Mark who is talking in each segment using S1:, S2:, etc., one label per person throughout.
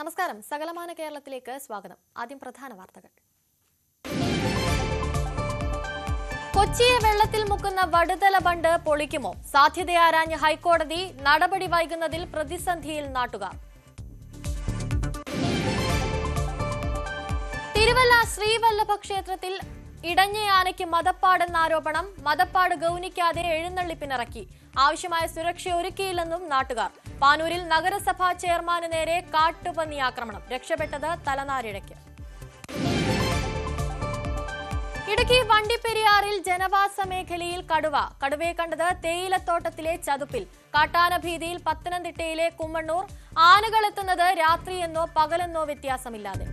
S1: നമസ്കാരം. സകലമാന കേരളത്തിലേക്ക് സ്വാഗതം. ആദ്യം പ്രധാന വാർത്തകൾ. കൊച്ചിയെ വെള്ളത്തിൽ മുക്കുന്ന വടുതല ബണ്ട് പൊളിക്കുമോ? സാധ്യതയാരാഞ്ഞ് ഹൈക്കോടതി. നടപടി വൈകുന്നതിൽ പ്രതിസന്ധിയിൽ നാട്ടുകാർ. തിരുവല്ല ശ്രീവല്ലഭ ക്ഷേത്രത്തിൽ ഇടഞ്ഞയാനയ്ക്ക് മദപ്പാടെന്ന ആരോപണം. മദപ്പാട് ഗൌനിക്കാതെ എഴുന്നള്ളിപ്പിനിറക്കി. ആവശ്യമായ സുരക്ഷ ഒരുക്കിയില്ലെന്നും നാട്ടുകാർ. പാനൂരിൽ നഗരസഭാ ചെയർമാന് നേരെ കാട്ടുപന്നി ആക്രമണം. രക്ഷപ്പെട്ടത് തലനാരിഴയ്ക്ക്. ഇടുക്കി വണ്ടിപ്പെരിയാറിൽ ജനവാസ മേഖലയിൽ കടുവയെ കണ്ടത് തേയിലത്തോട്ടത്തിലെ ചതുപ്പിൽ. കാട്ടാന ഭീതിയിൽ പത്തനംതിട്ടയിലെ കുമ്മണ്ണൂർ. ആനകൾ എത്തുന്നത് രാത്രിയെന്നോ പകലെന്നോ വ്യത്യാസമില്ലാതെ.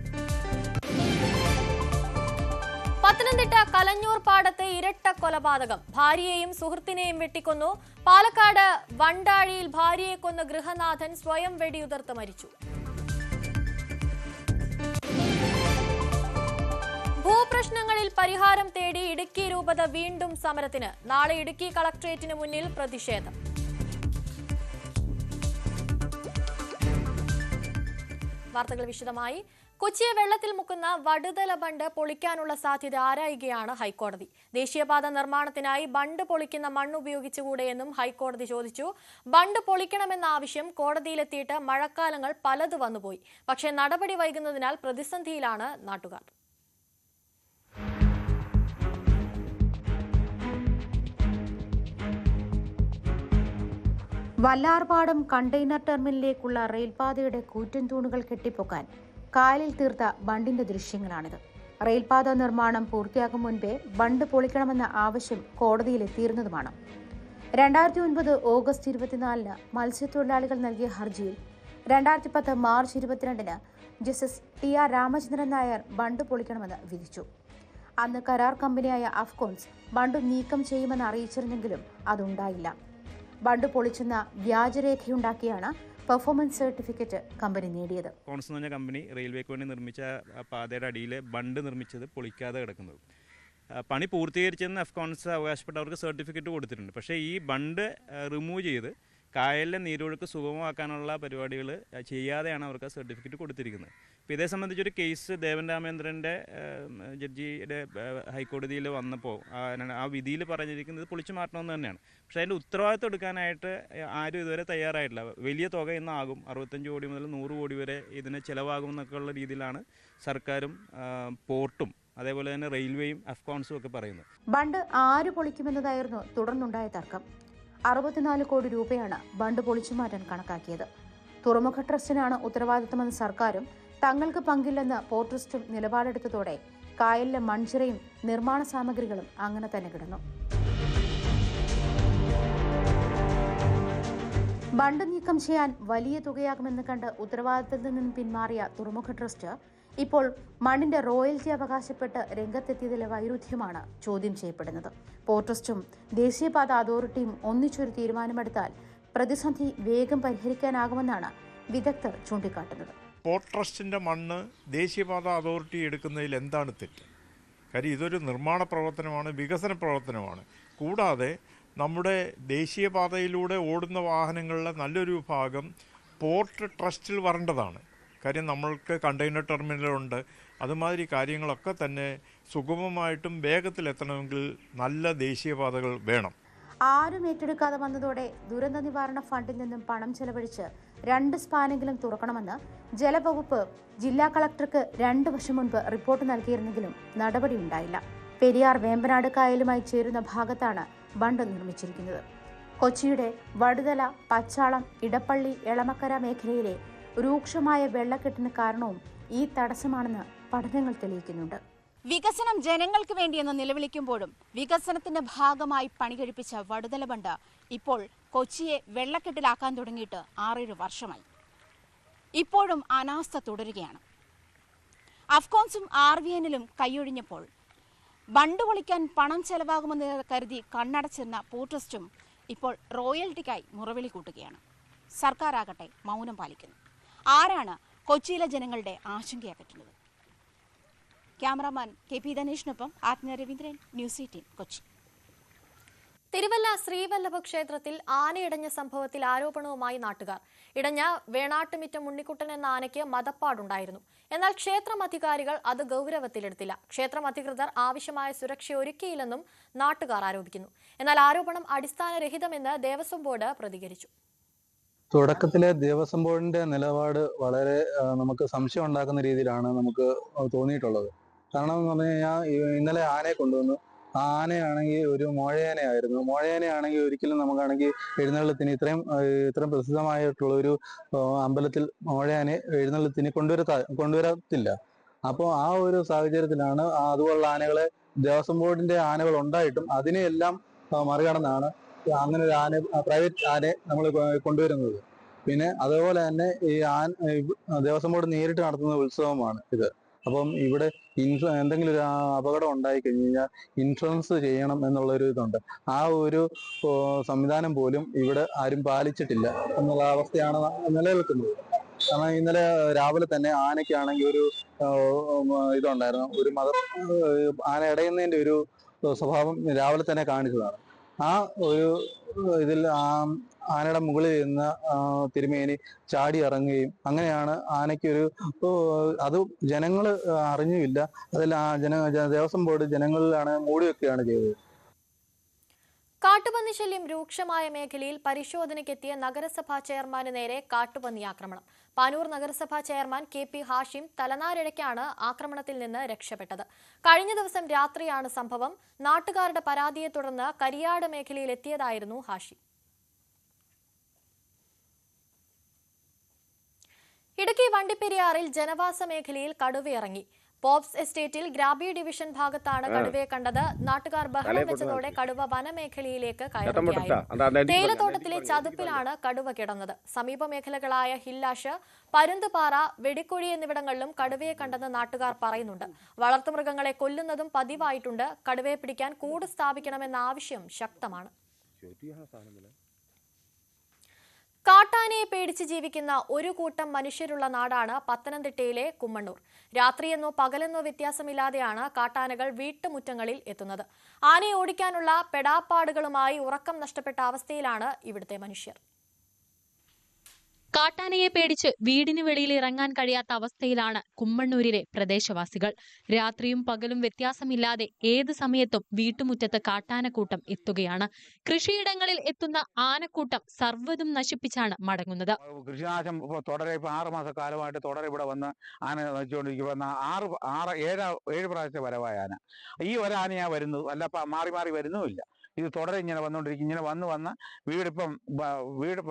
S1: പത്തനംതിട്ട കലഞ്ഞൂർ പാടത്ത് ഇരട്ട കൊലപാതകം. ഭാര്യയെയും സുഹൃത്തിനെയും വെട്ടിക്കൊന്നു. പാലക്കാട് വണ്ടാഴിയിൽ ഭാര്യയെ കൊന്ന ഗൃഹനാഥൻ സ്വയം വെടിയുതിർത്ത് മരിച്ചു. ഭൂപ്രശ്നങ്ങളിൽ പരിഹാരം തേടി ഇടുക്കി രൂപത വീണ്ടും സമരത്തിന്. നാളെ ഇടുക്കി കളക്ടറേറ്റിന് മുന്നിൽ പ്രതിഷേധം. വാർത്തകൾ വിശദമായി. കൊച്ചിയെ വെള്ളത്തിൽ മുക്കുന്ന വടുതല ബണ്ട് പൊളിക്കാനുള്ള സാധ്യത ആരായുകയാണ് ഹൈക്കോടതി. ദേശീയപാത നിർമ്മാണത്തിനായി ബണ്ട് പൊളിക്കുന്ന മണ്ണ് ഉപയോഗിച്ചുകൂടെയെന്നും ഹൈക്കോടതി ചോദിച്ചു. ബണ്ട് പൊളിക്കണമെന്ന ആവശ്യം കോടതിയിലെത്തിയിട്ട് മഴക്കാലങ്ങൾ പലത് വന്നുപോയി. പക്ഷേ നടപടി വൈകുന്നതിനാൽ പ്രതിസന്ധിയിലാണ് നാട്ടുകാർ.
S2: വല്ലാർപാടം കണ്ടെയ്നർ ടെർമിനലിലേക്കുള്ള റെയിൽപാതയുടെ കൂറ്റൻ തൂണുകൾ കെട്ടിപ്പൊക്കാൻ കായലിൽ തീർത്ത ബണ്ടിന്റെ ദൃശ്യങ്ങളാണിത്. റെയിൽപാത നിർമ്മാണം പൂർത്തിയാകും മുൻപേ ബണ്ട് പൊളിക്കണമെന്ന ആവശ്യം കോടതിയിലെത്തിയിരുന്നതുമാണ്. 2009 ഓഗസ്റ്റ് 24 മത്സ്യത്തൊഴിലാളികൾ നൽകിയ ഹർജിയിൽ 2010 March 22 justice TR Ramachandran Nair bund പൊളിക്കണമെന്ന് വിധിച്ചു. അന്ന് കരാർ കമ്പനിയായ അഫ്കോൺസ് ബണ്ട് നീക്കം ചെയ്യുമെന്ന് അറിയിച്ചിരുന്നെങ്കിലും അതുണ്ടായില്ല. ബണ്ട് പൊളിച്ചെന്ന വ്യാജരേഖയുണ്ടാക്കിയാണ് പെർഫോമൻസ് സർട്ടിഫിക്കറ്റ് കമ്പനി നേടിയത്.
S3: കോൺസ് എന്ന് പറഞ്ഞ കമ്പനി റെയിൽവേക്ക് വേണ്ടി നിർമ്മിച്ച പാതയുടെ അടിയിൽ ബണ്ട് നിർമ്മിച്ചത് പൊളിക്കാതെ കിടക്കുന്നത്. പണി പൂർത്തീകരിച്ചെന്ന് അഫ്കോൺസ് അവകാശപ്പെട്ടവർക്ക് സർട്ടിഫിക്കറ്റ് കൊടുത്തിട്ടുണ്ട്. പക്ഷേ ഈ ബണ്ട് റിമൂവ് ചെയ്ത് കായലിലെ നീരൊഴുക്ക് സുഗമമാക്കാനുള്ള പരിപാടികൾ ചെയ്യാതെയാണ് അവർക്ക് ആ സർട്ടിഫിക്കറ്റ് കൊടുത്തിരിക്കുന്നത്. അപ്പോൾ ഇതേ സംബന്ധിച്ചൊരു കേസ് ദേവൻ രാമേന്ദ്രൻ്റെ ജഡ്ജിയുടെ ഹൈക്കോടതിയിൽ വന്നപ്പോൾ ആ വിധിയിൽ പറഞ്ഞിരിക്കുന്നത് പൊളിച്ചു മാറ്റണമെന്ന് തന്നെയാണ്. പക്ഷേ അതിൻ്റെ ഉത്തരവാദിത്വം എടുക്കാനായിട്ട് ആരും ഇതുവരെ തയ്യാറായിട്ടില്ല. വലിയ തുക ഇന്നാകും, 65 കോടി മുതൽ 100 കോടി വരെ ഇതിന് ചിലവാകും എന്നൊക്കെയുള്ള രീതിയിലാണ് സർക്കാരും പോർട്ടും അതേപോലെ തന്നെ റെയിൽവേയും അഫ്കോൺസും ഒക്കെ പറയുന്നത്.
S2: ബണ്ട് ആര് പൊളിക്കുമെന്നതായിരുന്നു തുടർന്നുണ്ടായ തർക്കം. 64 കോടി രൂപയാണ് ബണ്ട് പൊളിച്ചു മാറ്റാൻ കണക്കാക്കിയത്. തുറമുഖ ട്രസ്റ്റിനാണ് ഉത്തരവാദിത്തമെന്ന് സർക്കാരും തങ്ങൾക്ക് പങ്കില്ലെന്ന് പോർട്ട് ട്രസ്റ്റും നിലപാടെടുത്തതോടെ കായലിലെ മൺചിറയും നിർമ്മാണ സാമഗ്രികളും അങ്ങനെ തന്നെ കിടന്നു. ബണ്ട് നീക്കം ചെയ്യാൻ വലിയ തുകയാകുമെന്ന് കണ്ട് ഉത്തരവാദിത്തത്തിൽ നിന്നും പിന്മാറിയ തുറമുഖ ട്രസ്റ്റ് ഇപ്പോൾ മണ്ണിന്റെ റോയൽറ്റി അവകാശപ്പെട്ട് രംഗത്തെത്തിയതിലെ വൈരുദ്ധ്യമാണ് ചോദ്യം ചെയ്യപ്പെടുന്നത്. പോർട്ട് ട്രസ്റ്റും ദേശീയപാത അതോറിറ്റിയും ഒന്നിച്ചൊരു തീരുമാനമെടുത്താൽ പ്രതിസന്ധി വേഗം പരിഹരിക്കാനാകുമെന്നാണ് വിദഗ്ധർ ചൂണ്ടിക്കാട്ടുന്നത്.
S4: പോർട്ട് ട്രസ്റ്റിന്റെ മണ്ണ് ദേശീയപാത അതോറിറ്റി എടുക്കുന്നതിൽ എന്താണ് തെറ്റ്? കാര്യം ഇതൊരു നിർമ്മാണ പ്രവർത്തനമാണ്, വികസന പ്രവർത്തനമാണ്. കൂടാതെ നമ്മുടെ ദേശീയപാതയിലൂടെ ഓടുന്ന വാഹനങ്ങളിലെ നല്ലൊരു ഭാഗം പോർട്ട് ട്രസ്റ്റിൽ വരേണ്ടതാണ്. കാര്യം നമ്മൾക്ക് കണ്ടെയ്നർ ടെർമിനലുണ്ട്. അതുമാതിരി കാര്യങ്ങളൊക്കെ തന്നെ സുഗമമായിട്ടും വേഗത്തിലെത്തണമെങ്കിൽ നല്ല ദേശീയപാതകൾ വേണം.
S2: ആരും ഏറ്റെടുക്കാതെ വന്നതോടെ ദുരന്ത നിവാരണ ഫണ്ടിൽ നിന്നും പണം ചെലവഴിച്ച് 2 സ്പാനെങ്കിലും തുറക്കണമെന്ന് ജലവകുപ്പ് ജില്ലാ കളക്ടർക്ക് 2 വർഷം മുൻപ് റിപ്പോർട്ട് നൽകിയിരുന്നെങ്കിലും നടപടിയുണ്ടായില്ല. പെരിയാർ വേമ്പനാട് കായലുമായി ചേരുന്ന ഭാഗത്താണ് ബണ്ട് നിർമ്മിച്ചിരിക്കുന്നത്. കൊച്ചിയുടെ വടുതല, പച്ചാളം, ഇടപ്പള്ളി, എളമക്കര മേഖലയിലെ രൂക്ഷമായ വെള്ളക്കെട്ടിന് കാരണവും ഈ തടസ്സമാണെന്ന് പഠനങ്ങൾ തെളിയിക്കുന്നുണ്ട്.
S5: വികസനം ജനങ്ങൾക്ക് വേണ്ടിയെന്ന് നിലവിളിക്കുമ്പോഴും വികസനത്തിന്റെ ഭാഗമായി പണികഴിപ്പിച്ച വടുതല ബണ്ട് ഇപ്പോൾ കൊച്ചിയെ വെള്ളക്കെട്ടിലാക്കാൻ തുടങ്ങിയിട്ട് 6-7 വർഷമായി. ഇപ്പോഴും അനാസ്ഥ തുടരുകയാണ്. അഫ്കോൺസും RVNലും കൈയൊഴിഞ്ഞപ്പോൾ ബണ്ട് പൊളിക്കാൻ പണം ചെലവാകുമെന്ന് കരുതി കണ്ണടച്ചിരുന്ന പോർട്ട് ട്രസ്റ്റും ഇപ്പോൾ റോയൽറ്റിക്കായി മുറവിളി കൂട്ടുകയാണ്. സർക്കാരാകട്ടെ മൗനം പാലിക്കുന്നു. ആരാണ് കൊച്ചിയിലെ ജനങ്ങളുടെ ആശങ്കയകറ്റുന്നത്? ക്യാമറാമാൻ KP ധനേഷിനൊപ്പം ആത്മീയ രവീന്ദ്രൻ, ന്യൂസ് 18 കൊച്ചി.
S1: തിരുവല്ല ശ്രീവല്ലഭ ക്ഷേത്രത്തിൽ ആനയിടഞ്ഞ സംഭവത്തിൽ ആരോപണവുമായി നാട്ടുകാർ. ഇടഞ്ഞ വേണാട്ടുമിറ്റം ഉണ്ണിക്കുട്ടൻ എന്ന ആനയ്ക്ക് മതപ്പാടുണ്ടായിരുന്നു. എന്നാൽ ക്ഷേത്രം അധികാരികൾ അത് ഗൗരവത്തിലെടുത്തില്ല. ക്ഷേത്രം അധികൃതർ ആവശ്യമായ സുരക്ഷ ഒരുക്കിയില്ലെന്നും നാട്ടുകാർ ആരോപിക്കുന്നു. എന്നാൽ ആരോപണം അടിസ്ഥാനരഹിതമെന്ന് ദേവസ്വം ബോർഡ് പ്രതികരിച്ചു.
S6: തുടക്കത്തിലെ ദേവസ്വം ബോർഡിന്റെ നിലപാട് വളരെ നമുക്ക് സംശയം ഉണ്ടാക്കുന്ന രീതിയിലാണ് നമുക്ക് തോന്നിയിട്ടുള്ളത്. കാരണം എന്ന് പറഞ്ഞു കഴിഞ്ഞാൽ ഇന്നലെ ആനയെ കൊണ്ടുവന്നു. ആ ആനയാണെങ്കിൽ ഒരു മോഴയാനയായിരുന്നു. മോഴയാനയാണെങ്കിൽ ഒരിക്കലും നമുക്കാണെങ്കിൽ എഴുന്നള്ളത്തിന് ഇത്രയും പ്രസിദ്ധമായിട്ടുള്ള ഒരു അമ്പലത്തിൽ മോഴയാനെ എഴുന്നള്ളത്തിന് കൊണ്ടുവരത്തില്ല. അപ്പോൾ ആ ഒരു സാഹചര്യത്തിലാണ് അതുപോലുള്ള ആനകളെ ദേവസ്വം ബോർഡിന്റെ ആനകൾ ഉണ്ടായിട്ടും അതിനെയെല്ലാം മറികടന്നാണ് അങ്ങനെ ഒരു പ്രൈവറ്റ് ആനയെ നമ്മൾ കൊണ്ടുവരുന്നത്. പിന്നെ അതുപോലെ തന്നെ ഈ ദേവസ്വം ബോർഡ് നേരിട്ട് നടത്തുന്ന ഉത്സവമാണ് ഇത്. അപ്പം ഇവിടെ എന്തെങ്കിലും ഒരു അപകടം ഉണ്ടായി കഴിഞ്ഞു കഴിഞ്ഞാൽ ഇൻഷുറൻസ് ചെയ്യണം എന്നുള്ളൊരു ഇതുണ്ട്. ആ ഒരു സംവിധാനം പോലും ഇവിടെ ആരും പാലിച്ചിട്ടില്ല എന്നുള്ള അവസ്ഥയാണ് നിലനിൽക്കുന്നത്. കാരണം ഇന്നലെ രാവിലെ തന്നെ ആനയ്ക്കാണെങ്കിൽ ഒരു ഇതുണ്ടായിരുന്നു. ഒരു ആന ഇടയുന്നതിന്റെ ഒരു സ്വഭാവം രാവിലെ തന്നെ കാണിച്ചതാണ്. ആ ഒരു ഇതിൽ ആനയുടെ മുകളിൽ നിന്ന് തിരുമേനി ചാടി ഇറങ്ങുകയും അങ്ങനെയാണ് ആനയ്ക്കൊരു അത് ജനങ്ങൾ അറിഞ്ഞുമില്ല. അതിൽ ദേവസ്വം ബോർഡ് ജനങ്ങളിലാണ് മൂടിവെക്കുകയാണ് ചെയ്തത്.
S1: കാട്ടുപന്നി ശല്യം രൂക്ഷമായ മേഖലയിൽ പരിശോധനയ്ക്കെത്തിയ നഗരസഭാ ചെയർമാന് നേരെ കാട്ടുപന്നി ആക്രമണം. പാനൂർ നഗരസഭാ ചെയർമാൻ KP ഹാഷിം തലനാരിഴയ്ക്കാണ് ആക്രമണത്തിൽ നിന്ന് രക്ഷപ്പെട്ടത്. കഴിഞ്ഞ ദിവസം രാത്രിയാണ് സംഭവം. നാട്ടുകാരുടെ പരാതിയെ തുടർന്ന് കരിയാട് മേഖലയിൽ എത്തിയതായിരുന്നു ഹാഷിം. ഇടുക്കി വണ്ടിപ്പെരിയാറിൽ ജനവാസ മേഖലയിൽ കടുവയിറങ്ങി. പോപ്സ് എസ്റ്റേറ്റിൽ ഗ്രാബി ഡിവിഷൻ ഭാഗത്താണ് കടുവയെ കണ്ടത്. നാട്ടുകാർ ബഹളം വെച്ചതോടെ കടുവ വനമേഖലയിലേക്ക് കയറുകയായിരുന്നു. തേയിലത്തോട്ടത്തിലെ ചതുപ്പിലാണ് കടുവ കിടന്നത്. സമീപ മേഖലകളായ ഹില്ലാഷ്, പരുന്തുപാറ, വെടിക്കുഴി എന്നിവിടങ്ങളിലും കടുവയെ കണ്ടെന്ന് നാട്ടുകാർ പറയുന്നുണ്ട്. വളർത്തുമൃഗങ്ങളെ കൊല്ലുന്നതും പതിവായിട്ടുണ്ട്. കടുവയെ പിടിക്കാൻ കൂട് സ്ഥാപിക്കണമെന്ന ആവശ്യം ശക്തമാണ്. കാട്ടാനയെ പേടിച്ച് ജീവിക്കുന്ന ഒരു കൂട്ടം മനുഷ്യരുള്ള നാടാണ് പത്തനംതിട്ടയിലെ കുമ്മണ്ണൂർ. രാത്രിയെന്നോ പകലെന്നോ വ്യത്യാസമില്ലാതെയാണ് കാട്ടാനകൾ വീട്ടുമുറ്റങ്ങളിൽ എത്തുന്നത്. ആനയെ ഓടിക്കാനുള്ള പെടാപ്പാടുകളുമായി ഉറക്കം നഷ്ടപ്പെട്ട അവസ്ഥയിലാണ് ഇവിടുത്തെ മനുഷ്യർ.
S7: കാട്ടാനയെ പേടിച്ച് വീടിന് വെളിയിൽ ഇറങ്ങാൻ കഴിയാത്ത അവസ്ഥയിലാണ് കുമ്മണ്ണൂരിലെ പ്രദേശവാസികൾ. രാത്രിയും പകലും വ്യത്യാസമില്ലാതെ ഏത് സമയത്തും വീട്ടുമുറ്റത്ത് കാട്ടാനക്കൂട്ടം എത്തുകയാണ്. കൃഷിയിടങ്ങളിൽ എത്തുന്ന ആനക്കൂട്ടം സർവ്വതും നശിപ്പിച്ചാണ് മടങ്ങുന്നത്.
S8: കൃഷിനാശം തുടരെ 6 മാസക്കാലമായിട്ട് തുടരെ ഇവിടെ വന്ന് ആന നശിച്ചുകൊണ്ടിരിക്കുന്ന 7 പ്രാവശ്യത്തെ വരവായ ആന. ഈ ഒരാനയാ വരുന്നത്, അല്ല മാറി മാറി വരുന്നുമില്ല. ഇത് തുടരെ ഇങ്ങനെ വന്നുകൊണ്ടിരിക്കും. ഇങ്ങനെ വന്ന് വീട്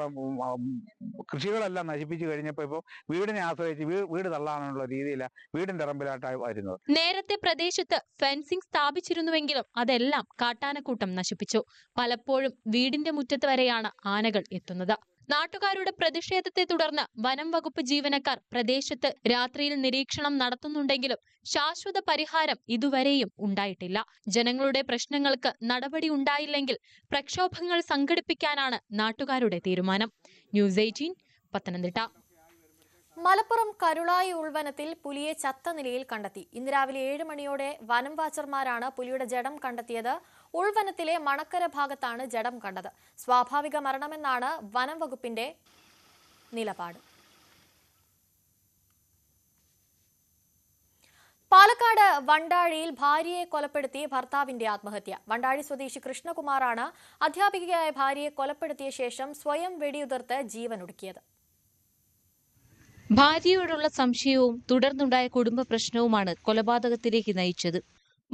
S8: കൃഷികളെല്ലാം നശിപ്പിച്ചു കഴിഞ്ഞപ്പോൾ ഇപ്പോൾ വീടിനെ ആശ്രയിച്ച് വീട് തള്ളാനുള്ള രീതിയിലാണ് വീടിന്റെ ഇറമ്പിലാട്ടായി വരുന്നത്.
S7: നേരത്തെ പ്രദേശത്ത് ഫെൻസിംഗ് സ്ഥാപിച്ചിരുന്നുവെങ്കിലും അതെല്ലാം കാട്ടാനക്കൂട്ടം നശിപ്പിച്ചു. പലപ്പോഴും വീടിന്റെ മുറ്റത്ത് വരെയാണ് ആനകൾ എത്തുന്നത്. നാട്ടുകാരുടെ പ്രതിഷേധത്തെ തുടർന്ന് വനം വകുപ്പ് ജീവനക്കാർ പ്രദേശത്ത് രാത്രിയിൽ നിരീക്ഷണം നടത്തുന്നുണ്ടെങ്കിലും ശാശ്വത പരിഹാരം ഇതുവരെയും ഉണ്ടായിട്ടില്ല. ജനങ്ങളുടെ പ്രശ്നങ്ങൾക്ക് നടപടി ഉണ്ടായില്ലെങ്കിൽ പ്രക്ഷോഭങ്ങൾ സംഘടിപ്പിക്കാനാണ് നാട്ടുകാരുടെ തീരുമാനം. ന്യൂസ് 18 പത്തനംതിട്ട.
S1: മലപ്പുറം കരുളായി ഉൾവനത്തിൽ പുലിയെ ചത്ത നിലയിൽ കണ്ടെത്തി. ഇന്ന് രാവിലെ 7 മണിയോടെ വനം വാച്ചർമാരാണ് പുലിയുടെ ജഡം കണ്ടെത്തിയത്. ഉൾവനത്തിലെ മണക്കര ഭാഗത്താണ് ജഡം കണ്ടത്. സ്വാഭാവിക മരണമെന്നാണ് വനം വകുപ്പിന്റെ നിലപാട്. പാലക്കാട് വണ്ടാഴിയിൽ ഭാര്യയെ കൊലപ്പെടുത്തി ഭർത്താവിന്റെ ആത്മഹത്യ. വണ്ടാഴി സ്വദേശി കൃഷ്ണകുമാറാണ് അധ്യാപികയായ ഭാര്യയെ കൊലപ്പെടുത്തിയ ശേഷം സ്വയം വെടിയുതിർത്ത് ജീവനൊടുക്കിയത്.
S7: ഭാര്യയോടുള്ള സംശയവും തുടർന്നുണ്ടായ കുടുംബ പ്രശ്നവുമാണ് കൊലപാതകത്തിലേക്ക് നയിച്ചത്.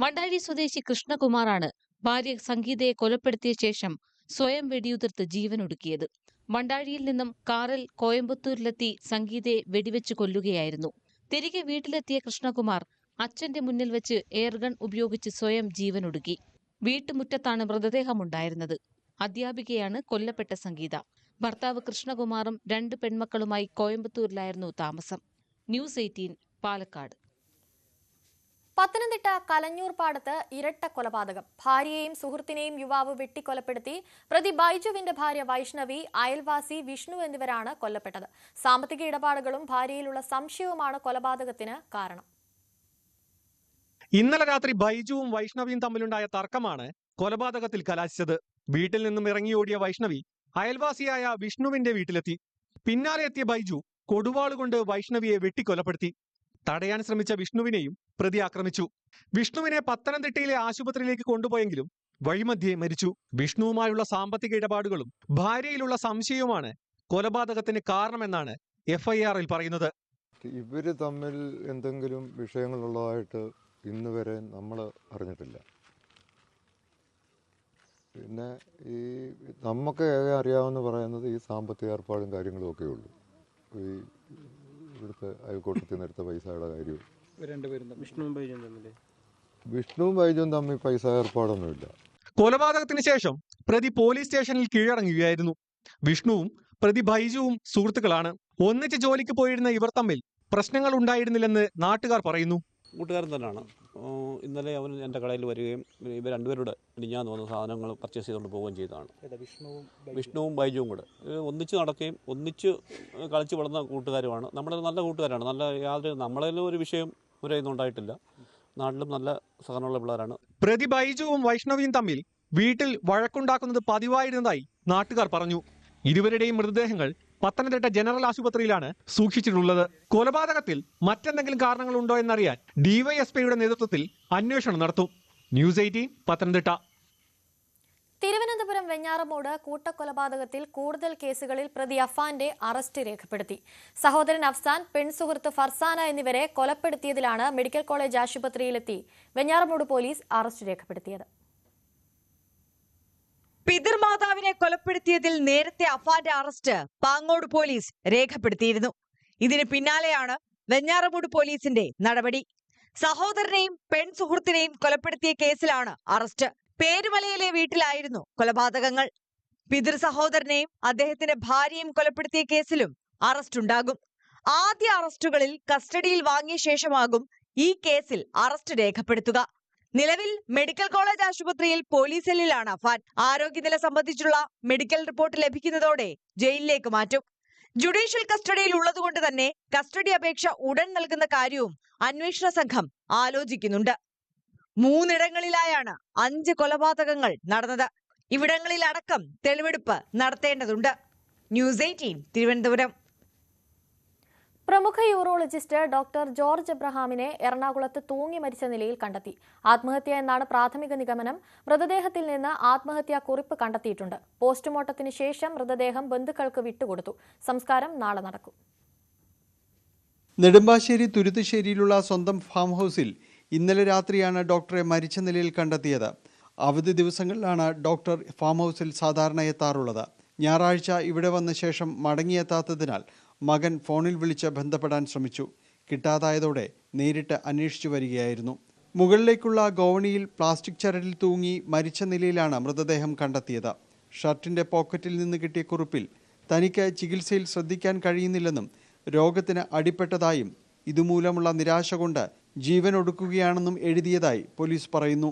S7: വണ്ടാഴി സ്വദേശി കൃഷ്ണകുമാറാണ് ഭാര്യ സംഗീതയെ കൊലപ്പെടുത്തിയ ശേഷം സ്വയം വെടിയുതിർത്ത് ജീവനൊടുക്കിയത്. വണ്ടാഴിയിൽ നിന്നും കാറിൽ കോയമ്പത്തൂരിലെത്തി സംഗീതയെ വെടിവെച്ച് കൊല്ലുകയായിരുന്നു. തിരികെ വീട്ടിലെത്തിയ കൃഷ്ണകുമാർ അച്ഛന്റെ മുന്നിൽ വെച്ച് എയർഗൺ ഉപയോഗിച്ച് സ്വയം ജീവനൊടുക്കി. വീട്ടുമുറ്റത്താണ് മൃതദേഹമുണ്ടായിരുന്നത്. അധ്യാപികയാണ് കൊല്ലപ്പെട്ട സംഗീത. ഭർത്താവ് കൃഷ്ണകുമാറും 2 പെൺമക്കളുമായി കോയമ്പത്തൂരിലായിരുന്നു താമസം. ന്യൂസ് 18 പാലക്കാട്.
S1: പത്തനംതിട്ട കലഞ്ഞൂർ പാടത്ത് ഇരട്ട കൊലപാതകം. ഭാര്യയെയും സുഹൃത്തിനെയും യുവാവ് വെട്ടിക്കൊലപ്പെടുത്തി. പ്രതി ബൈജുവിന്റെ ഭാര്യ വൈഷ്ണവി, അയൽവാസി വിഷ്ണു എന്നിവരാണ് കൊല്ലപ്പെട്ടത്. സാമ്പത്തിക ഇടപാടുകളും ഭാര്യയിലുള്ള സംശയവുമാണ് കൊലപാതകത്തിന് കാരണം.
S9: ഇന്നലെ രാത്രി ബൈജുവും വൈഷ്ണവിയും തമ്മിലുണ്ടായ തർക്കമാണ് കൊലപാതകത്തിൽ കലാശിച്ചത്. വീട്ടിൽ നിന്നും ഇറങ്ങിയോടിയ വൈഷ്ണവി അയൽവാസിയായ വിഷ്ണുവിന്റെ വീട്ടിലെത്തി. പിന്നാലെ എത്തിയ ബൈജു കൊടുവാളുകൊണ്ട് വൈഷ്ണവിയെ വെട്ടിക്കൊലപ്പെടുത്തി. തടയാൻ ശ്രമിച്ച വിഷ്ണുവിനെയും പ്രതി ആക്രമിച്ചു. വിഷ്ണുവിനെ പത്തനംതിട്ടയിലെ ആശുപത്രിയിലേക്ക് കൊണ്ടുപോയെങ്കിലും വഴിമധ്യേ മരിച്ചു. വിഷ്ണുവുമായുള്ള സാമ്പത്തിക ഇടപാടുകളും ഭാര്യയിലുള്ള സംശയവുമാണ് കൊലപാതകത്തിന് കാരണമെന്നാണ് FIR-ൽ പറയുന്നത്.
S10: ഇവര് തമ്മിൽ എന്തെങ്കിലും വിഷയങ്ങളുള്ളതായിട്ട് ഇന്ന് വരെ നമ്മൾ അറിഞ്ഞിട്ടില്ല. പിന്നെ ഈ നമുക്ക് അറിയാവുന്ന പറയുന്നത് ഈ സാമ്പത്തിക ഏർപ്പാടും കാര്യങ്ങളും ഒക്കെ ഉള്ളൂ. ഈ ഇവിടുത്തെ അയൽക്കൂട്ടത്തിൽ നിന്ന് എടുത്ത പൈസയുടെ കാര്യവും വിഷ്ണുവും ബൈജുവും തമ്മിൽ പൈസ ഏർപ്പാടൊന്നുമില്ല.
S9: കൊലപാതകത്തിന് ശേഷം പ്രതി പോലീസ് സ്റ്റേഷനിൽ കീഴടങ്ങുകയായിരുന്നു. വിഷ്ണുവും പ്രതി ബൈജുവും സുഹൃത്തുക്കളാണ്. ഒന്നിച്ച് ജോലിക്ക് പോയിരുന്ന ഇവർ തമ്മിൽ പ്രശ്നങ്ങൾ ഉണ്ടായിരുന്നില്ലെന്ന് നാട്ടുകാർ പറയുന്നു.
S11: കൂട്ടുകാരൻ തന്നെയാണ്. ഇന്നലെ അവൻ എൻ്റെ കടയിൽ വരികയും ഇവർ രണ്ടുപേരുടെ ഇടിഞ്ഞാന്ന് വന്ന സാധനങ്ങൾ പർച്ചേസ് ചെയ്തുകൊണ്ട് പോവുകയും ചെയ്തതാണ്. വിഷ്ണുവും ബൈജുവും കൂടെ ഒന്നിച്ച് നടക്കുകയും ഒന്നിച്ച് കളിച്ച് വളർന്ന കൂട്ടുകാരുമാണ്. നമ്മുടെ നല്ല കൂട്ടുകാരാണ്. നല്ല യാതൊരു നമ്മളതിലും ഒരു വിഷയം ഒരൊന്നും ഉണ്ടായിട്ടില്ല. നാട്ടിലും നല്ല സഹനമുള്ള പിള്ളേരാണ്.
S9: പ്രതി ബൈജുവും വൈഷ്ണവിയും തമ്മിൽ വീട്ടിൽ വഴക്കുണ്ടാക്കുന്നത് പതിവായിരുന്നതായി നാട്ടുകാർ പറഞ്ഞു. ഇരുവരുടെയും മൃതദേഹങ്ങൾ പത്തനംതിട്ട ജനറൽ ആശുപത്രിയിലാണ് സൂക്ഷിച്ചിട്ടുള്ളത്. കൊലപാതകത്തിൽ മറ്റെന്തെങ്കിലും കാരണങ്ങളുണ്ടോ എന്നറിയാൻ DYSPയുടെ നേതൃത്വത്തിൽ അന്വേഷണം നടത്തും. ന്യൂസ് 18 പത്തനംതിട്ട.
S1: തിരുവനന്തപുരം വെഞ്ഞാറമൂട് കൂട്ടക്കൊലപാതകത്തിൽ കൂടുതൽ കേസുകളിൽ പ്രതി അഫാന്റെ അറസ്റ്റ് രേഖപ്പെടുത്തി. സഹോദരൻ അഫ്സാൻ, പെൺസുഹൃത്ത് ഫർസാന എന്നിവരെ കൊലപ്പെടുത്തിയതിലാണ് മെഡിക്കൽ കോളേജ് ആശുപത്രിയിലെത്തി വെഞ്ഞാറമൂട് പോലീസ് അറസ്റ്റ് രേഖപ്പെടുത്തിയത്.
S12: പിതൃമാതാവിനെ കൊലപ്പെടുത്തിയതിൽ നേരത്തെ അഫാന്റെ അറസ്റ്റ് പാങ്ങോട് പോലീസ് രേഖപ്പെടുത്തിയിരുന്നു. ഇതിന് പിന്നാലെയാണ് വെഞ്ഞാറമൂട് പോലീസിന്റെ നടപടി. സഹോദരനെയും പെൺസുഹൃത്തിനെയും കൊലപ്പെടുത്തിയ കേസിലാണ് അറസ്റ്റ്. പേരുമലയിലെ വീട്ടിലായിരുന്നു കൊലപാതകങ്ങൾ. പിതൃ സഹോദരനെയും അദ്ദേഹത്തിന്റെ ഭാര്യയും കൊലപ്പെടുത്തിയ കേസിലും അറസ്റ്റ് ഉണ്ടാകും. ആദ്യ അറസ്റ്റുകളിൽ കസ്റ്റഡിയിൽ വാങ്ങിയ ശേഷമാകും ഈ കേസിൽ അറസ്റ്റ് രേഖപ്പെടുത്തുക. നിലവിൽ മെഡിക്കൽ കോളേജ് ആശുപത്രിയിൽ പോലീസ് സെല്ലിലാണ് അഫാൻ. ആരോഗ്യനില സംബന്ധിച്ചുള്ള മെഡിക്കൽ റിപ്പോർട്ട് ലഭിക്കുന്നതോടെ ജയിലിലേക്ക് മാറ്റും. ജുഡീഷ്യൽ കസ്റ്റഡിയിൽ ഉള്ളതുകൊണ്ട് തന്നെ കസ്റ്റഡി അപേക്ഷ ഉടൻ നൽകുന്ന കാര്യവും അന്വേഷണ സംഘം ആലോചിക്കുന്നുണ്ട്. 3 ഇടങ്ങളിലായാണ് 5 കൊലപാതകങ്ങൾ നടന്നത്. ഇവിടങ്ങളിലടക്കം തെളിവെടുപ്പ് നടത്തേണ്ടതുണ്ട്. ന്യൂസ് 18 തിരുവനന്തപുരം.
S1: പ്രമുഖ യൂറോളജിസ്റ്റ് ഡോക്ടർ ജോർജ് എബ്രഹാമിനെ എറണാകുളത്ത് തൂങ്ങി മരിച്ച നിലയിൽ കണ്ടെത്തി. ആത്മഹത്യ എന്നാണ് പ്രാഥമിക നിഗമനം. മൃതദേഹത്തിൽ നിന്ന് ആത്മഹത്യാ കുറിപ്പ് കണ്ടെത്തിയിട്ടുണ്ട്. പോസ്റ്റ്മോർട്ടത്തിന് ശേഷം മൃതദേഹം ബന്ധുക്കൾക്ക് വിട്ടുകൊടുത്തു. സംസ്കാരം നാളെ നടക്കും.
S13: നെടുമ്പാശ്ശേരി തുരുത്തുശ്ശേരിയിലുള്ള സ്വന്തം ഫാം ഹൗസിൽ ഇന്നലെ രാത്രിയാണ് ഡോക്ടറെ മരിച്ച നിലയിൽ കണ്ടെത്തിയത്. അവധി ദിവസങ്ങളിലാണ് ഡോക്ടർ ഫാം ഹൗസിൽ സാധാരണ എത്താറുള്ളത്. ഞായറാഴ്ച ഇവിടെ വന്ന ശേഷം മടങ്ങിയെത്താത്തതിനാൽ മകൻ ഫോണിൽ വിളിച്ച് ബന്ധപ്പെടാൻ ശ്രമിച്ചു. കിട്ടാതായതോടെ നേരിട്ട് അന്വേഷിച്ചു വരികയായിരുന്നു. മുകളിലേക്കുള്ള ഗോവണിയിൽ പ്ലാസ്റ്റിക് ചരടിൽ തൂങ്ങി മരിച്ച നിലയിലാണ് മൃതദേഹം കണ്ടെത്തിയത്. ഷർട്ടിന്റെ പോക്കറ്റിൽ നിന്ന് കിട്ടിയ കുറിപ്പിൽ തനിക്ക് ചികിത്സയിൽ ശ്രദ്ധിക്കാൻ കഴിയുന്നില്ലെന്നും രോഗത്തിന് അടിപ്പെട്ടതായും ഇതുമൂലമുള്ള നിരാശ കൊണ്ട് ജീവൻ ഒടുക്കുകയാണെന്നും എഴുതിയതായി പോലീസ് പറയുന്നു.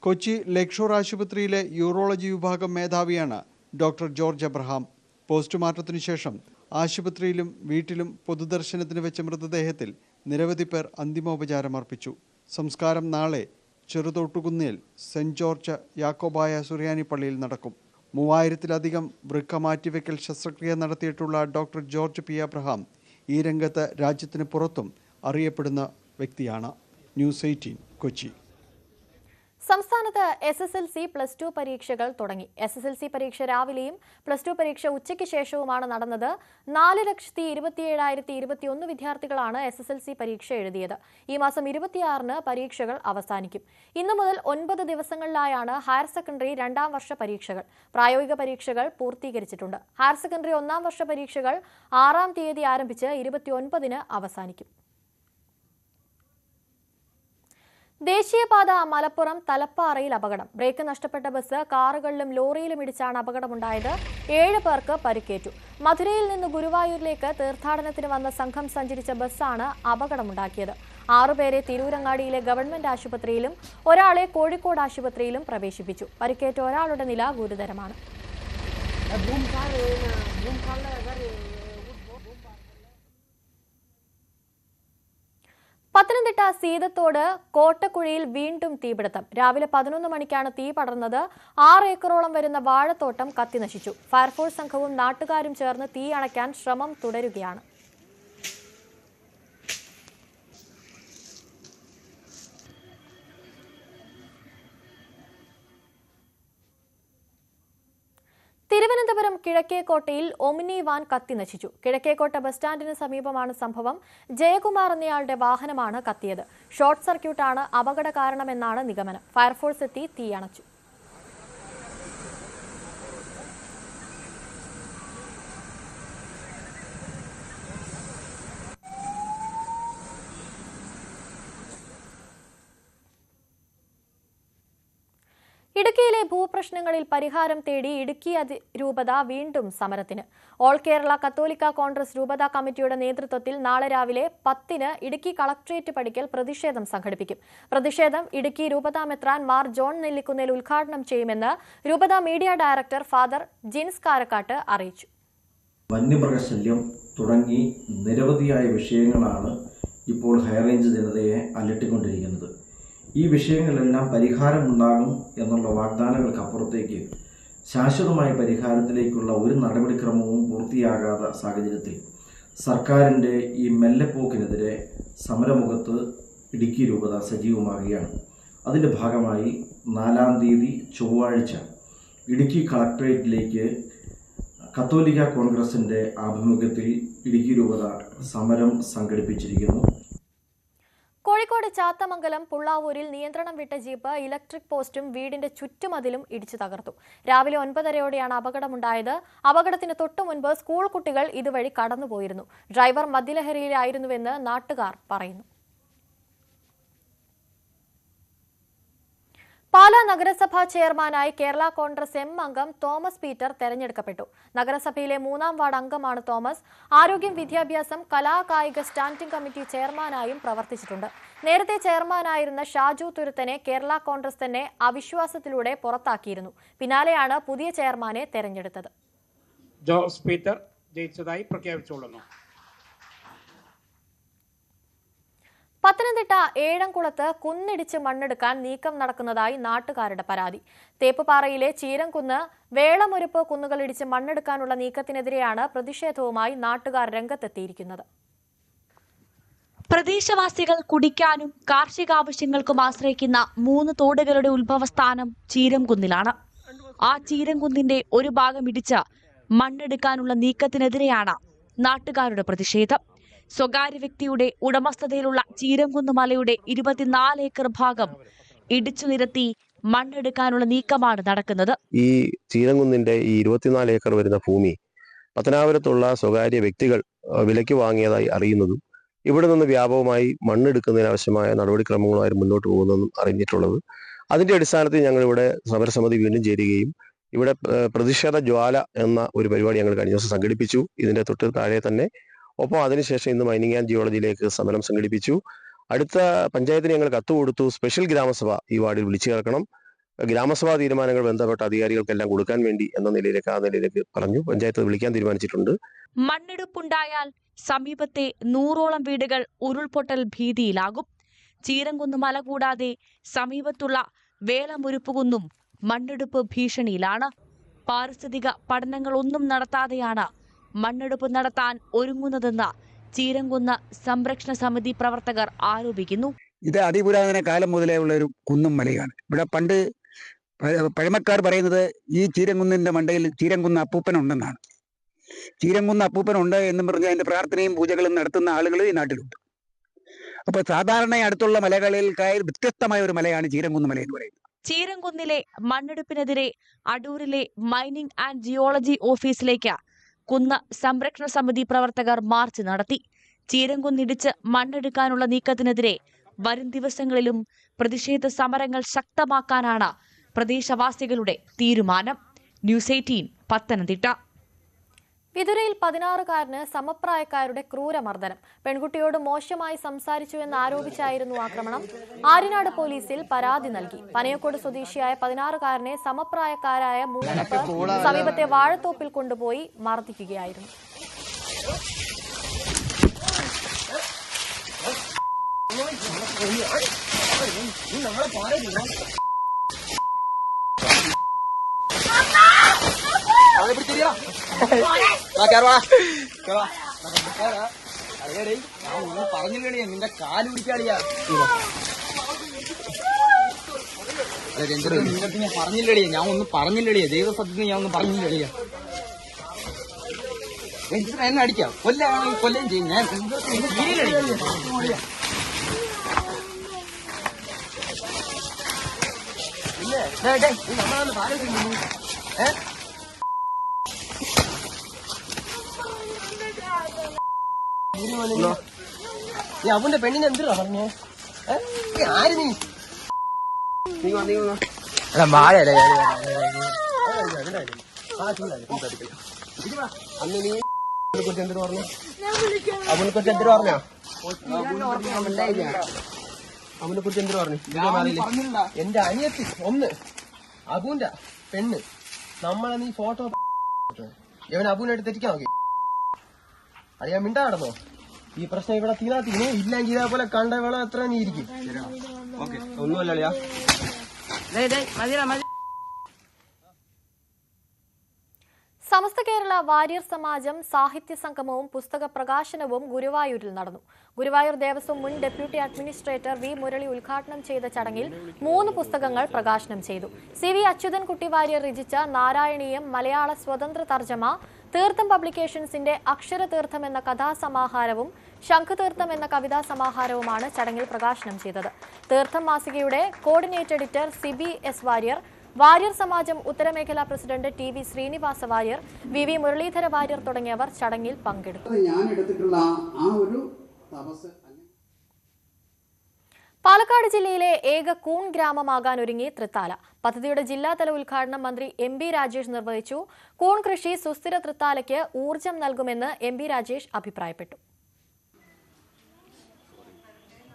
S13: കൊച്ചി ലേക്ഷോർ ആശുപത്രിയിലെ യൂറോളജി വിഭാഗം മേധാവിയാണ് ഡോക്ടർ ജോർജ് എബ്രഹാം. പോസ്റ്റ്മോർട്ടത്തിനു ശേഷം ആശുപത്രിയിലും വീട്ടിലും പൊതുദർശനത്തിന് വെച്ച മൃതദേഹത്തിൽ നിരവധി പേർ അന്തിമോപചാരം അർപ്പിച്ചു. സംസ്കാരം നാളെ ചെറുതോട്ടുകുന്നിൽ സെന്റ് ജോർജ് യാക്കോബായ സുറിയാനി പള്ളിയിൽ നടക്കും. 3000-ലധികം വൃക്ക മാറ്റിവെക്കൽ ശസ്ത്രക്രിയ നടത്തിയിട്ടുള്ള ഡോക്ടർ ജോർജ് പി എബ്രഹാം ഈ രംഗത്ത് രാജ്യത്തിന് പുറത്തും അറിയപ്പെടുന്ന വ്യക്തിയാണ്. ന്യൂസ് 18 കൊച്ചി.
S1: സംസ്ഥാനത്ത് SSLC +2 പരീക്ഷകൾ തുടങ്ങി. SSLC പരീക്ഷ രാവിലെയും +2 പരീക്ഷ ഉച്ചയ്ക്ക് ശേഷവുമാണ് നടന്നത്. 4,27,021 വിദ്യാർത്ഥികളാണ് SSLC പരീക്ഷ എഴുതിയത്. ഈ മാസം 26-ന് പരീക്ഷകൾ അവസാനിക്കും. ഇന്നു മുതൽ 9 ദിവസങ്ങളിലായാണ് ഹയർ സെക്കൻഡറി 2ാം വർഷ പരീക്ഷകൾ. പ്രായോഗിക പരീക്ഷകൾ പൂർത്തീകരിച്ചിട്ടുണ്ട്. ഹയർ സെക്കൻഡറി 1ാം വർഷ പരീക്ഷകൾ 6-ാം തീയതി ആരംഭിച്ച് 29-ന് അവസാനിക്കും. ദേശീയപാത മലപ്പുറം തലപ്പാറയിൽ അപകടം. ബ്രേക്ക് നഷ്ടപ്പെട്ട ബസ് കാറുകളിലും ലോറിയിലും ഇടിച്ചാണ് അപകടമുണ്ടായത്. 7 പേർക്ക് പരിക്കേറ്റു. മധുരയിൽ നിന്ന് ഗുരുവായൂരിലേക്ക് തീർത്ഥാടനത്തിന് വന്ന സംഘം സഞ്ചരിച്ച ബസ്സാണ് അപകടമുണ്ടാക്കിയത്. 6 പേരെ തിരൂരങ്ങാടിയിലെ ഗവൺമെന്റ് ആശുപത്രിയിലും ഒരാളെ കോഴിക്കോട് ആശുപത്രിയിലും പ്രവേശിപ്പിച്ചു. പരിക്കേറ്റ ഒരാളുടെ നില ഗുരുതരമാണ്. പത്തനംതിട്ട സീതത്തോട് കോട്ടക്കുഴിയിൽ വീണ്ടും തീപിടുത്തം. രാവിലെ 11 മണിക്കാണ് തീ പടർന്നത്. 6 ഏക്കറോളം വരുന്ന വാഴത്തോട്ടം കത്തിനശിച്ചു. ഫയർഫോഴ്സ് സംഘവും നാട്ടുകാരും ചേർന്ന് തീ അണയ്ക്കാൻ ശ്രമം തുടരുകയാണ്. തിരുവനന്തപുരം കിഴക്കേക്കോട്ടയിൽ ഒമിനി വാൻ കത്തിനശിച്ചു. കിഴക്കേക്കോട്ട ബസ് സ്റ്റാൻഡിന് സമീപമാണ് സംഭവം. ജയകുമാർ എന്നയാളുടെ വാഹനമാണ് കത്തിയത്. ഷോർട്ട് സർക്യൂട്ടാണ് അപകട കാരണമെന്നാണ് നിഗമനം. ഫയർഫോഴ്സ് എത്തി തീയണച്ചു. ഇടുക്കിയിലെ ഭൂപ്രശ്നങ്ങളിൽ പരിഹാരം തേടി ഇടുക്കി അതിരൂപത വീണ്ടും സമരത്തിന്. ഓൾ കേരള കത്തോലിക്ക കോൺഗ്രസ് രൂപത കമ്മിറ്റിയുടെ നേതൃത്വത്തിൽ നാളെ രാവിലെ 10-ന് ഇടുക്കി കളക്ട്രേറ്റ് പടിക്കൽ പ്രതിഷേധം സംഘടിപ്പിക്കും. പ്രതിഷേധം ഇടുക്കി രൂപത മെത്രാൻ മാർ ജോൺ നെല്ലിക്കുന്നേൽ ഉദ്ഘാടനം ചെയ്യുമെന്ന് രൂപത media director father Jins Karakkatt അറിയിച്ചു.
S14: വന്യമൃഗശല്യം തുടങ്ങി നിരവധിയായ വിഷയങ്ങളാണ് ഇപ്പോൾ ഹൈറേഞ്ച് ജനതയെ അലട്ടിക്കൊണ്ടിരിക്കുന്നത്. ഈ വിഷയങ്ങളെല്ലാം പരിഹാരമുണ്ടാകും എന്നുള്ള വാഗ്ദാനങ്ങൾക്കപ്പുറത്തേക്ക് ശാശ്വതമായ പരിഹാരത്തിലേക്കുള്ള ഒരു നടപടിക്രമവും പൂർത്തിയാകാത്ത സാഹചര്യത്തിൽ സർക്കാരിൻ്റെ ഈ മെല്ലെപ്പോക്കിനെതിരെ സമരമുഖത്ത് ഇടുക്കി രൂപത സജീവമാകുകയാണ്. അതിൻ്റെ ഭാഗമായി 4-ാം തീയതി ചൊവ്വാഴ്ച ഇടുക്കി കളക്ട്രേറ്റിലേക്ക് കത്തോലിക്ക കോൺഗ്രസിൻ്റെ ആഭിമുഖ്യത്തിൽ ഇടുക്കി രൂപത സമരം സംഘടിപ്പിച്ചിരിക്കുന്നു.
S1: കോഴിക്കോട് ചാത്തമംഗലം പുള്ളാവൂരിൽ നിയന്ത്രണം വിട്ട ജീപ്പ് ഇലക്ട്രിക് പോസ്റ്റും വീടിന്റെ ചുറ്റുമതിലും ഇടിച്ചു തകർത്തു. രാവിലെ 9:30-ഓടെയാണ് അപകടമുണ്ടായത്. അപകടത്തിന് തൊട്ടു മുൻപ് സ്കൂൾ കുട്ടികൾ ഇതുവഴി കടന്നുപോയിരുന്നു. ഡ്രൈവർ മദ്യലഹരിയിലായിരുന്നുവെന്ന് നാട്ടുകാർ പറയുന്നു. പാലാ നഗരസഭാ ചെയർമാനായി കേരള കോൺഗ്രസ് എം അംഗം തോമസ് പീറ്റർ തെരഞ്ഞെടുക്കപ്പെട്ടു. നഗരസഭയിലെ 3-ാം വാർഡ് അംഗമാണ് തോമസ്. ആരോഗ്യം, വിദ്യാഭ്യാസം, കലാകായിക സ്റ്റാൻഡിംഗ് കമ്മിറ്റി ചെയർമാനായും പ്രവർത്തിച്ചിട്ടുണ്ട്. നേരത്തെ ചെയർമാനായിരുന്ന ഷാജു തുരുത്തനെ കേരള കോൺഗ്രസ് തന്നെ അവിശ്വാസത്തിലൂടെ പുറത്താക്കിയിരുന്നു. പിന്നാലെയാണ് പുതിയ ചെയർമാനെ തെരഞ്ഞെടുത്തത്.
S15: ജോസ് പീറ്റർ ജയിച്ചതായി പ്രഖ്യാപിച്ചുകൊള്ളുന്നു.
S1: പത്തനംതിട്ട ഏഴംകുളത്ത് കുന്നിടിച്ച് മണ്ണെടുക്കാൻ നീക്കം നടക്കുന്നതായി നാട്ടുകാരുടെ പരാതി. തേപ്പുപാറയിലെ ചീരംകുന്ന്, വേളമുരുപ്പ് കുന്നുകളിടിച്ച് മണ്ണെടുക്കാനുള്ള നീക്കത്തിനെതിരെയാണ് പ്രതിഷേധവുമായി നാട്ടുകാർ രംഗത്തെത്തിയിരിക്കുന്നത്.
S16: പ്രദേശവാസികൾ കുടിക്കാനും കാർഷികാവശ്യങ്ങൾക്കും ആശ്രയിക്കുന്ന 3 തോടുകളുടെ ഉത്ഭവസ്ഥാനം ചീരംകുന്നിലാണ്. ആ ചീരംകുന്നിന്റെ ഒരു ഭാഗം ഇടിച്ച് മണ്ണെടുക്കാനുള്ള നീക്കത്തിനെതിരെയാണ് നാട്ടുകാരുടെ പ്രതിഷേധം. സ്വകാര്യ വ്യക്തിയുടെ ഉടമസ്ഥതയിലുള്ള ചീരംകുന്ന് മലയുടെ 24 ഏക്കർ ഭാഗം ഇടിച്ചു നിരത്തി മണ്ണെടുക്കാനുള്ള നീക്കമാണ് നടക്കുന്നത്.
S17: ഈ ചീരംകുന്നിന്റെ ഈ 24 ഏക്കർ വരുന്ന ഭൂമി പത്തനാപുരത്തുള്ള സ്വകാര്യ വ്യക്തികൾ വിലയ്ക്ക് വാങ്ങിയതായി അറിയുന്നതും ഇവിടെ നിന്ന് വ്യാപകമായി മണ്ണെടുക്കുന്നതിനാവശ്യമായ നടപടിക്രമങ്ങളുമായി മുന്നോട്ട് പോകുന്നതെന്നും അറിഞ്ഞിട്ടുള്ളത്. അതിന്റെ അടിസ്ഥാനത്തിൽ ഞങ്ങളിവിടെ സമരസമിതി വീണ്ടും ചേരുകയും ഇവിടെ പ്രതിഷേധ ജ്വാല എന്ന ഒരു പരിപാടി ഞങ്ങൾ കഴിഞ്ഞ ദിവസം സംഘടിപ്പിച്ചു. ഇതിന്റെ തൊട്ട് താഴെ തന്നെ ഒപ്പം അതിനുശേഷം ഇന്ന് മൈനിങ് ആൻഡ് ജിയോളജിയിലേക്ക് സമരം സംഘടിപ്പിച്ചു. അടുത്ത പഞ്ചായത്തിന് ഞങ്ങൾ കത്ത് കൊടുത്തു. സ്പെഷ്യൽ ഗ്രാമസഭ ഈ വാർഡിൽ വിളിച്ചു ചേർക്കണം. ഗ്രാമസഭാ തീരുമാനങ്ങൾ ബന്ധപ്പെട്ട അധികാരികൾക്കെല്ലാം കൊടുക്കാൻ വേണ്ടി ആ നിലയിലേക്ക് പറഞ്ഞു. പഞ്ചായത്ത് വിളിക്കാൻ തീരുമാനിച്ചിട്ടുണ്ട്.
S16: മണ്ണെടുപ്പുണ്ടായാൽ സമീപത്തെ 100ഓളം വീടുകൾ ഉരുൾപൊട്ടൽ ഭീതിയിലാകും. ചീരംകുന്ന് മല കൂടാതെ സമീപത്തുള്ള വേളമുരുപ്പുകുന്നും മണ്ണെടുപ്പ് ഭീഷണിയിലാണ്. പാരിസ്ഥിതിക പഠനങ്ങളൊന്നും നടത്താതെയാണ് മണ്ണെടുപ്പ് നടത്താൻ ഒരുങ്ങുന്നതെന്ന് ചീരംകുന്ന് സംരക്ഷണ സമിതി പ്രവർത്തകർ ആരോപിക്കുന്നു.
S18: ഇത് അതിപുരാതന കാലം മുതലേ ഉള്ള ഒരു കുന്നും മലയാണ്. ഇവിടെ പണ്ട് പഴമക്കാർ പറയുന്നത് ഈ ചീരംകുന്നിന്റെ മണ്ടയിൽ ചീരംകുന്ന് അപ്പൂപ്പനുണ്ടെന്നാണ്. ചീരംകുന്ന് അപ്പൂപ്പനുണ്ട് എന്നും പറഞ്ഞ് അതിന്റെ പ്രാർത്ഥനയും പൂജകളും നടത്തുന്ന ആളുകൾ ഈ നാട്ടിലുണ്ട്. അപ്പൊ സാധാരണ അടുത്തുള്ള മലകളിൽ വ്യത്യസ്തമായ ഒരു മലയാണ് ചീരംകുന്ന് മല എന്ന് പറയുന്നത്.
S16: ചീരംകുന്നിലെ മണ്ണെടുപ്പിനെതിരെ അടൂരിലെ മൈനിങ് ആൻഡ് ജിയോളജി ഓഫീസിലേക്ക് കുന്ന് സംരക്ഷണ സമിതി പ്രവർത്തകർ മാർച്ച് നടത്തി. ചീരംകുന്നിടിച്ച് മണ്ണെടുക്കാനുള്ള നീക്കത്തിനെതിരെ വരും ദിവസങ്ങളിലും പ്രതിഷേധ സമരങ്ങൾ ശക്തമാക്കാനാണ് പ്രദേശവാസികളുടെ തീരുമാനം. ന്യൂസ് 18 പത്തനംതിട്ട.
S1: വിതുരയിൽ 16-കാരന് സമപ്രായക്കാരുടെ ക്രൂരമർദ്ദനം. പെൺകുട്ടിയോട് മോശമായി സംസാരിച്ചുവെന്ന് ആരോപിച്ചായിരുന്നു ആക്രമണം. ആര്യനാട് പോലീസിൽ പരാതി നൽകി. പനയക്കോട് സ്വദേശിയായ 16-കാരനെ സമപ്രായക്കാരായ 3 പേർ സമീപത്തെ വാഴത്തോപ്പിൽ കൊണ്ടുപോയി മർദ്ദിക്കുകയായിരുന്നു.
S19: പറഞ്ഞില്ലേ നിന്റെ കാല് പിടിക്കാളിയാ നിന്റെ ഞാൻ പറഞ്ഞില്ലടിയാ ഞാൻ ഒന്നും പറഞ്ഞില്ലടിയാ ദൈവസത്യത്തിന് ഞാൻ ഒന്നും പറഞ്ഞില്ലടിയാ എന്നെ അടിക്കാം കൊല്ലാണെങ്കിൽ കൊല്ലുകയും ചെയ്യും ഞാൻ നമ്മളൊന്ന് പാലിക്കുന്നു നീ അവന്റെ പെണ്ണിനെ എന്തിനാ പറഞ്ഞേ ആര് നീ നീ മാഴയല്ലേ അന്ന് നീ കുറിച്ച് എന്തിനു പറഞ്ഞു അവനെ കുറിച്ച് എന്തിനു പറഞ്ഞോ അവനെ കുറിച്ച് എന്തിനു പറഞ്ഞു എന്റെ അനിയത്തി ഒന്ന് അബുവിന്റെ പെണ്ണ് നമ്മളെ നീ ഫോട്ടോ ഇവൻ അബുവിനായിട്ട് തെറ്റിക്കാൻ നോക്കി അത് ഞാൻ മിണ്ടാ നടന്നോ ഈ പ്രശ്നം ഇവിടെ തീരാത്തിനെ ഇല്ലെങ്കിൽ ഇതേപോലെ കണ്ട വേളം എത്ര നീ ഇരിക്കും ഓക്കെ ഒന്നുമല്ലയാ
S1: സമസ്ത കേരള വാര്യർ സമാജം സാഹിത്യ സംഗമവും പുസ്തക പ്രകാശനവും ഗുരുവായൂരിൽ നടന്നു. ഗുരുവായൂർ ദേവസ്വം മുൻ ഡെപ്യൂട്ടി അഡ്മിനിസ്ട്രേറ്റർ വി മുരളി ഉദ്ഘാടനം ചെയ്ത ചടങ്ങിൽ 3 പുസ്തകങ്ങൾ പ്രകാശനം ചെയ്തു. CV അച്യുതൻകുട്ടി വാര്യർ രചിച്ച നാരായണീയം മലയാള സ്വതന്ത്ര തർജ്ജമ, തീർത്ഥം പബ്ലിക്കേഷൻസിന്റെ അക്ഷരതീർത്ഥം എന്ന കഥാസമാഹാരവും ശംഖുതീർത്ഥം എന്ന കവിതാ സമാഹാരവുമാണ് ചടങ്ങിൽ പ്രകാശനം ചെയ്തത്. തീർത്ഥം മാസികയുടെ coordinate editor Sibi S Warrier, Warrier Samajam ഉത്തരമേഖലാ president TV Sreenivasa Warrier, VV Muraleedhara Warrier തുടങ്ങിയവർ ചടങ്ങിൽ പങ്കെടുത്തു. പാലക്കാട് ജില്ലയിലെ ഏക കൂൺ ഗ്രാമമാകാനൊരുങ്ങി തൃത്താല. പദ്ധതിയുടെ ജില്ലാതല ഉദ്ഘാടനം മന്ത്രി MB രാജേഷ് നിർവഹിച്ചു. കൂൺ കൃഷി സുസ്ഥിര തൃത്താലയ്ക്ക് ഊർജം നൽകുമെന്ന് MB രാജേഷ് അഭിപ്രായപ്പെട്ടു.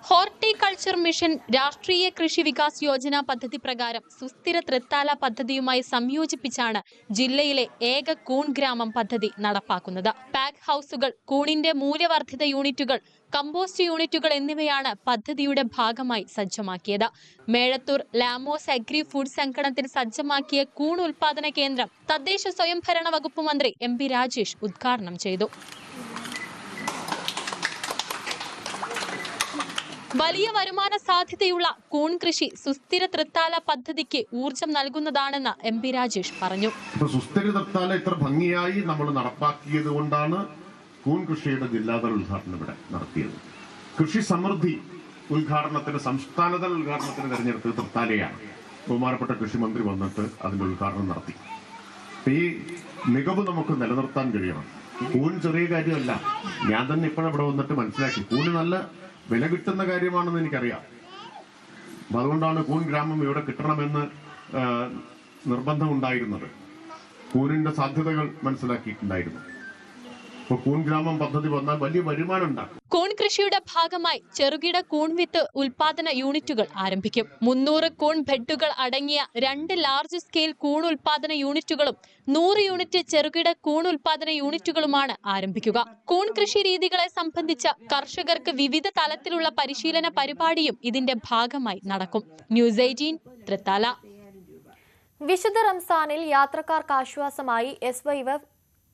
S7: ഹോർട്ടികൾച്ചർ മിഷൻ രാഷ്ട്രീയ കൃഷി വികാസ് യോജന പദ്ധതി പ്രകാരം സുസ്ഥിര തൃത്താല പദ്ധതിയുമായി സംയോജിപ്പിച്ചാണ് ജില്ലയിലെ ഏക കൂൺ ഗ്രാമം പദ്ധതി നടപ്പാക്കുന്നത്. പാക്ക് ഹൌസുകൾ, കൂണിന്റെ മൂല്യവർദ്ധിത യൂണിറ്റുകൾ, കമ്പോസ്റ്റ് യൂണിറ്റുകൾ എന്നിവയാണ് പദ്ധതിയുടെ ഭാഗമായി സജ്ജമാക്കിയത്. മേഴത്തൂർ ലാമോസ് അഗ്രി ഫുഡ് സംഘടനത്തിൽ സജ്ജമാക്കിയ കൂൺ ഉൽപാദന കേന്ദ്രം തദ്ദേശ സ്വയംഭരണ വകുപ്പ് മന്ത്രി MB രാജേഷ് ഉദ്ഘാടനം ചെയ്തു. വലിയ വരുമാന സാധ്യതയുള്ള കൂൺ കൃഷി സുസ്ഥിര തൃത്താല പദ്ധതിക്ക് ഊർജം നൽകുന്നതാണെന്ന് MB രാജേഷ് പറഞ്ഞു.
S20: സുസ്ഥിര തൃത്താല ഇത്ര ഭംഗിയായി നമ്മൾ നടപ്പാക്കിയത് കൊണ്ടാണ് കൂൺ കൃഷിയുടെ ജില്ലാതല ഉദ്ഘാടനം ഇവിടെ നടത്തിയത്. കൃഷി സമൃദ്ധി ഉദ്ഘാടനത്തിന്, സംസ്ഥാനതല ഉദ്ഘാടനത്തിന് തെരഞ്ഞെടുത്തത് തൃത്താലയാണ്. ബഹുമാനപ്പെട്ട കൃഷിമന്ത്രി വന്നിട്ട് അതിന്റെ ഉദ്ഘാടനം നടത്തി. ഈ മികവ് നമുക്ക് നിലനിർത്താൻ കഴിയണം. കൂൺ ചെറിയ കാര്യമല്ല. ഞാൻ തന്നെ ഇപ്പോഴവിടെ വന്നിട്ട് മനസ്സിലാക്കി കൂണ് നല്ല വില കിട്ടുന്ന കാര്യമാണെന്ന് എനിക്കറിയാം. അതുകൊണ്ടാണ് കൂൺ ഗ്രാമം ഇവിടെ കിട്ടണമെന്ന് നിർബന്ധമുണ്ടായിരുന്നത്. കൂണിന്റെ സാധ്യതകൾ മനസ്സിലാക്കിയിട്ടുണ്ടായിരുന്നു. അപ്പോൾ കൂൺ ഗ്രാമം പദ്ധതി വന്നാൽ വലിയ വരുമാനം ഉണ്ടാക്കും.
S7: കൂൺ കൃഷിയുടെ ഭാഗമായി ചെറുകിട കൂൺ വിത്ത് ഉൽപാദന യൂണിറ്റുകൾ ആരംഭിക്കും. 300 കൂൺ ബെഡുകൾ അടങ്ങിയ 2 ലാർജ് സ്കെയിൽ കൂൺ ഉൽപാദന യൂണിറ്റുകളും 100 യൂണിറ്റ് ചെറുകിട കൂൺ ഉൽപാദന യൂണിറ്റുകളുമാണ് ആരംഭിക്കുക. കൂൺ കൃഷി രീതികളെ സംബന്ധിച്ച കർഷകർക്ക് വിവിധ തലത്തിലുള്ള പരിശീലന പരിപാടിയും ഇതിന്റെ ഭാഗമായി നടക്കും. ന്യൂസ് 18 തൃത്താല.
S1: വിശുദ്ധ റംസാനിൽ യാത്രക്കാർക്ക് ആശ്വാസമായി SYF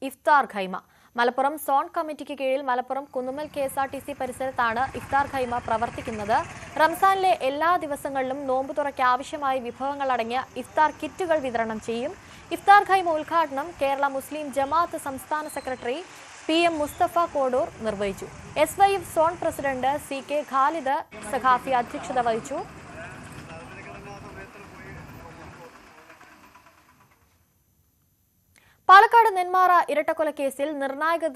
S1: ഇഫ്താർ ഖൈമ. മലപ്പുറം സോൺ കമ്മിറ്റിക്ക് കീഴിൽ മലപ്പുറം കുന്നുമ്മൽ KSRTC പരിസരത്താണ് ഇഫ്താർ ഖൈമ പ്രവർത്തിക്കുന്നത്. റംസാനിലെ എല്ലാ ദിവസങ്ങളിലും നോമ്പ് തുറയ്ക്ക് ആവശ്യമായ വിഭവങ്ങൾ അടങ്ങിയ ഇഫ്താർ കിറ്റുകൾ വിതരണം ചെയ്യും. ഇഫ്താർ ഖൈമ ഉദ്ഘാടനം കേരള മുസ്ലിം ജമാഅത്ത് സംസ്ഥാന സെക്രട്ടറി PM മുസ്തഫ കോഡൂർ നിർവഹിച്ചു. SYF zone president CK Khalid Saqafi അധ്യക്ഷത വഹിച്ചു. പാലക്കാട് നെന്മാറ ഇരട്ടക്കൊലക്കേസിൽ നിർണായക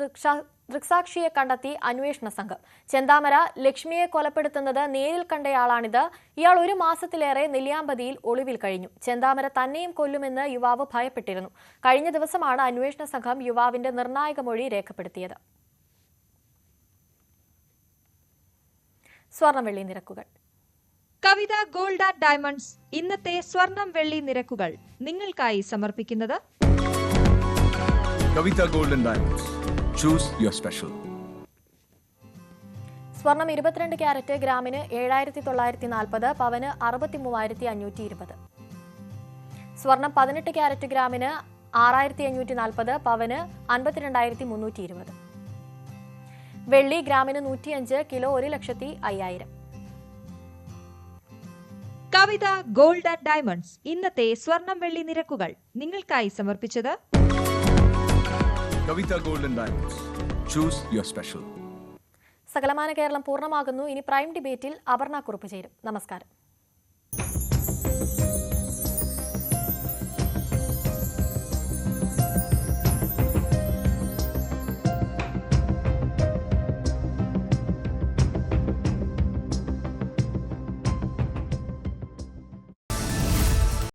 S1: ദൃക്സാക്ഷിയെ കണ്ടെത്തി അന്വേഷണ സംഘം. ചെന്താമര ലക്ഷ്മിയെ കൊലപ്പെടുത്തുന്നത് നേരിൽ കണ്ടയാളാണിത്. ഇയാൾ 1 മാസത്തിലേറെ നെല്ലിയാമ്പതിയിൽ ഒളിവിൽ കഴിഞ്ഞു. ചെന്താമര തന്നെയും കൊല്ലുമെന്ന് യുവാവ് ഭയപ്പെട്ടിരുന്നു. കഴിഞ്ഞ ദിവസമാണ് അന്വേഷണ സംഘം യുവാവിന്റെ നിർണായക മൊഴി രേഖപ്പെടുത്തിയത്. സ്വർണം വെള്ളി നിരക്കുകൾ.
S21: കവിത ഗോൾഡ് ആൻഡ് ഡയമണ്ട്സ് ഇന്നത്തെ സ്വർണം വെള്ളി നിരക്കുകൾ നിങ്ങൾക്കായി സമർപ്പിക്കുന്നത്
S22: Kavita Gold and Diamonds. Choose your special.
S1: സ്വർണം 22 ക്യാരറ്റ് ഗ്രാമിന് 7,940, പവന് 63,520. സ്വർണം 18 ക്യാരറ്റ് ഗ്രാമിന് 6,540, പവന് 52,320. വെള്ളി ഗ്രാമിന് 105, kilo 1,05,000.
S21: Kavitha gold and diamonds ഇന്നത്തെ സ്വർണം വെള്ളി നിരക്കുകൾ നിങ്ങൾക്കായി സമർപ്പിച്ചത്
S3: Kavitha gold and diamonds. Choose your special.
S1: സകലമാന കേരളം പൂർണ്ണമാകുന്നു. ഇനി പ്രൈം ഡിബേറ്റിൽ അപർണ കുറുപ്പ് ചേരും. നമസ്കാരം.